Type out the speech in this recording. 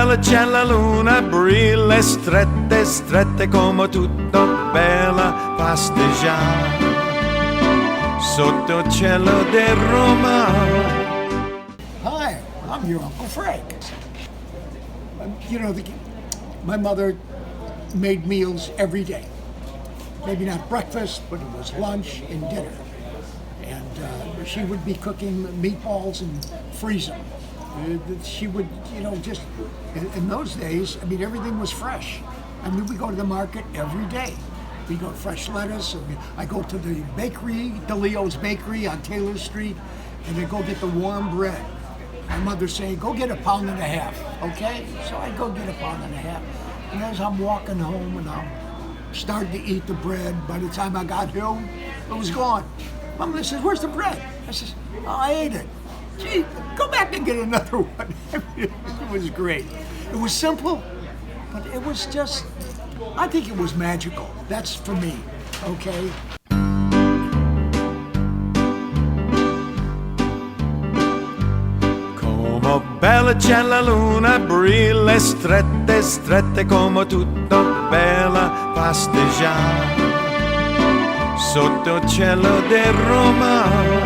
bella c'è la luna, brille strette, strette come tutto bella pasteggiare sotto il cielo di Roma. Hi, I'm your Uncle Frank. You know, my mother made meals every day. Maybe not breakfast, but it was lunch and dinner. And she would be cooking meatballs and freeze them. She would, you know, just, in those days, I mean, everything was fresh. I mean, we go to the market every day. We go fresh lettuce. I go to the bakery, DeLeo's Bakery on Taylor Street, and I go get the warm bread. My mother saying, go get 1.5 pounds, okay? So I go get 1.5 pounds. And as I'm walking home and I'm starting to eat the bread, by the time I got home, it was gone. Mom says, where's the bread? I says, oh, I ate it. Gee, go back and get another one. It was great. It was simple, but it was just, I think it was magical. That's for me, okay? Come bella c'è la luna, brille strette, strette come tutto bella pasteggiare sotto il cielo di Roma.